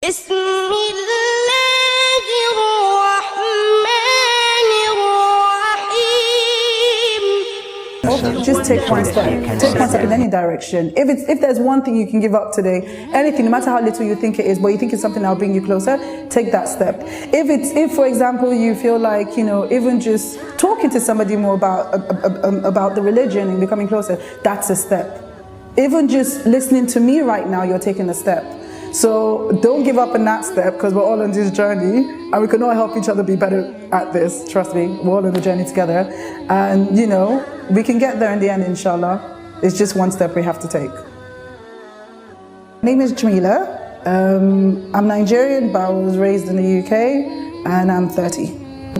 بسم الله الرحمن الرحيم. Just take one step. Take one step in any direction. If there's one thing you can give up today, anything, no matter how little you think it is, but you think it's something that'll bring you closer, take that step. If for example you feel like, even just talking to somebody more about the religion and becoming closer, that's a step. Even just listening to me right now, you're taking a step. So don't give up on that step, because we're all on this journey and we can all help each other be better at this. Trust me, we're all on the journey together, and we can get there in the end, inshallah. It's just one step we have to take. My name is Jamila. I'm Nigerian, but I was raised in the UK, and I'm 30.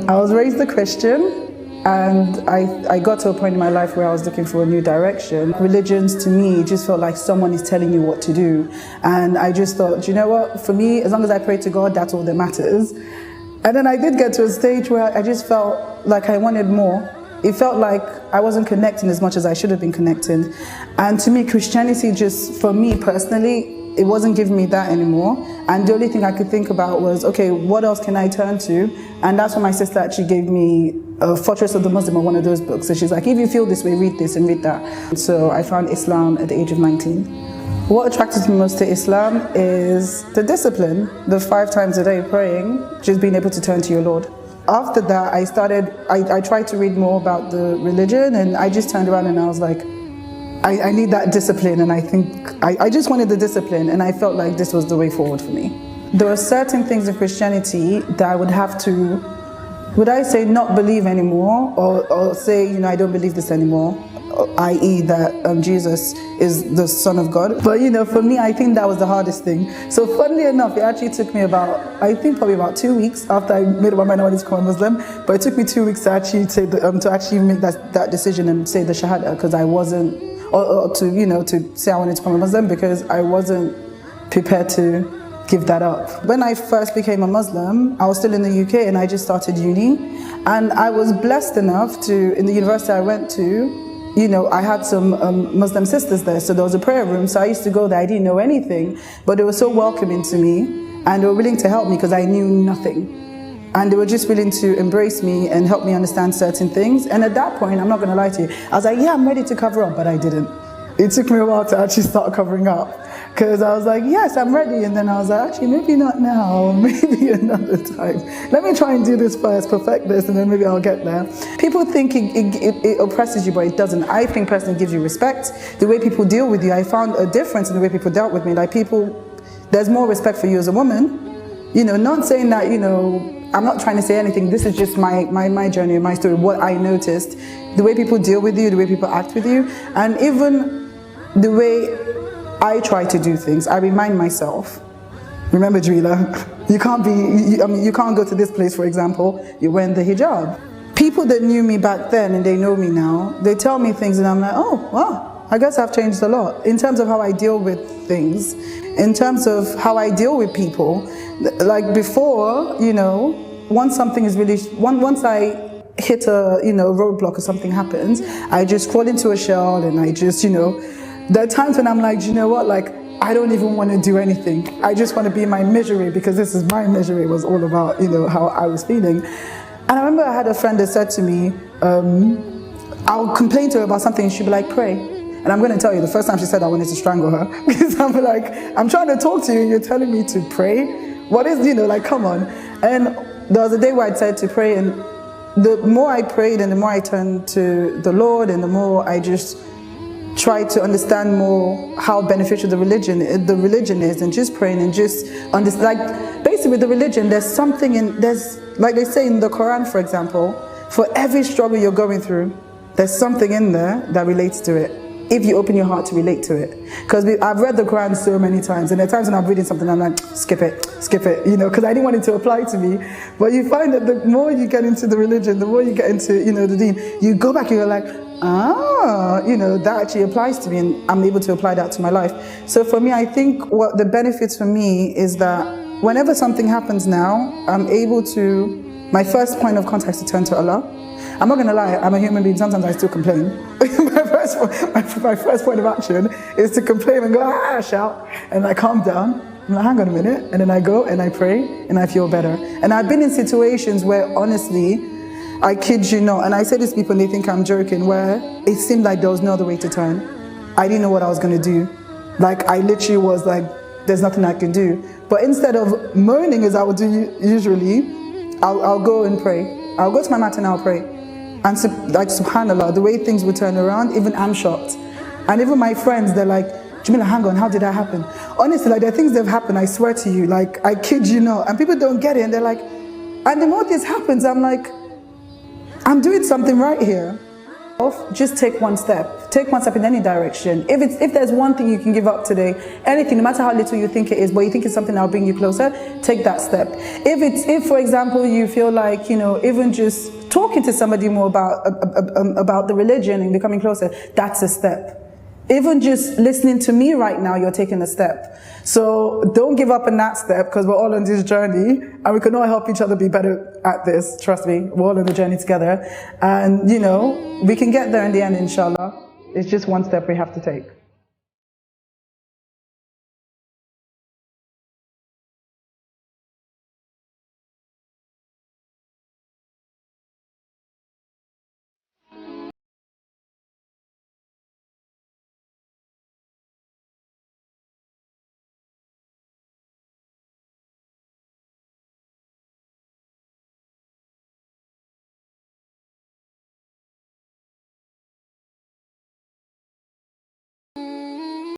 I was raised a Christian, and I got to a point in my life where I was looking for a new direction. Religions to me just felt like someone is telling you what to do. And I just thought, you know what, for me, as long as I pray to God, that's all that matters. And then I did get to a stage where I just felt like I wanted more. It felt like I wasn't connecting as much as I should have been connecting. And to me, Christianity just, for me personally, it wasn't giving me that anymore. And the only thing I could think about was, okay, what else can I turn to? And that's when my sister actually gave me Fortress of the Muslim, or one of those books. So she's like, if you feel this way, read this and read that. So I found Islam at the age of 19. What attracted me most to Islam is the discipline, the 5 times a day praying, just being able to turn to your Lord. After that, I tried to read more about the religion, and I just turned around and I was like, I need that discipline, and I think I just wanted the discipline, and I felt like this was the way forward for me. There are certain things in Christianity that I would have to, would I say not believe anymore, or say, I don't believe this anymore, i.e. that Jesus is the Son of God. But for me, I think that was the hardest thing. So funnily enough, it actually took me probably about 2 weeks after I made up my mind I wanted to become a Muslim. But it took me 2 weeks to actually make that decision and say the Shahada, because I wasn't, or to say I wanted to become a Muslim, because I wasn't prepared to give that up. When I first became a Muslim, I was still in the UK and I just started uni. And I was blessed enough to, in the university I went to, I had some Muslim sisters there, so there was a prayer room, so I used to go there. I didn't know anything, but they were so welcoming to me, and they were willing to help me because I knew nothing. And they were just willing to embrace me and help me understand certain things. And at that point, I'm not going to lie to you, I was like, yeah, I'm ready to cover up, but I didn't. It took me a while to actually start covering up, because I was like, yes, I'm ready. And then I was like, actually, maybe not now, maybe another time. Let me try and do this first, perfect this, and then maybe I'll get there. People think it oppresses you, but it doesn't. I think personally it gives you respect. The way people deal with you, I found a difference in the way people dealt with me. Like there's more respect for you as a woman. Not saying that, I'm not trying to say anything. This is just my journey, my story, what I noticed. The way people deal with you, the way people act with you, and even the way I try to do things. I remind myself, remember, Jamila, you can't go to this place, for example, you're wearing the hijab. People that knew me back then and they know me now, they tell me things and I'm like, oh, wow, I guess I've changed a lot in terms of how I deal with things, in terms of how I deal with people. Like before, once I hit a roadblock or something happens, I just crawl into a shell and I just, there are times when I'm like, you know what, like, I don't even want to do anything. I just want to be in my misery, because this is my misery. It was all about, how I was feeling. And I remember I had a friend that said to me, I'll complain to her about something and she'd be like, pray. And I'm going to tell you, the first time she said, I wanted to strangle her, because I'm like, I'm trying to talk to you and you're telling me to pray? What is, come on. And there was a day where I said to pray, and the more I prayed and the more I turned to the Lord, and the more I just try to understand more how beneficial the religion is, and just praying and just understand. Like, basically with the religion, there's something like they say in the Quran, for example, for every struggle you're going through, there's something in there that relates to it, if you open your heart to relate to it. Because I've read the Quran so many times, and there are times when I'm reading something, I'm like, skip it, because I didn't want it to apply to me. But you find that the more you get into the religion, the more you get into, the deen, you go back and you're like, that actually applies to me, and I'm able to apply that to my life. So for me, I think what the benefits for me is that whenever something happens now, I'm able to, my first point of contact is to turn to Allah. I'm not going to lie, I'm a human being, sometimes I still complain. my first point of action is to complain and go, shout, and I calm down. I'm like, hang on a minute. And then I go and I pray and I feel better. And I've been in situations where honestly, I kid you not, and I say this to people and they think I'm joking, where it seemed like there was no other way to turn. I didn't know what I was going to do. Like, I literally was like, there's nothing I can do. But instead of moaning as I would do usually, I'll go and pray. I'll go to my mat and I'll pray. And like, subhanAllah, the way things would turn around, even I'm shocked. And even my friends, they're like, Jamila, hang on, how did that happen? Honestly, like, there are things that have happened, I swear to you, like, I kid you not. And people don't get it, and they're like, and the more this happens, I'm like, I'm doing something right here. Just take one step. Take one step in any direction. If there's one thing you can give up today, anything, no matter how little you think it is, but you think it's something that'll bring you closer, take that step. If for example, you feel like, even just talking to somebody more about the religion and becoming closer, that's a step. Even just listening to me right now, you're taking a step. So don't give up on that step, because we're all on this journey and we can all help each other be better at this. Trust me, we're all on the journey together. And, we can get there in the end, inshallah. It's just one step we have to take.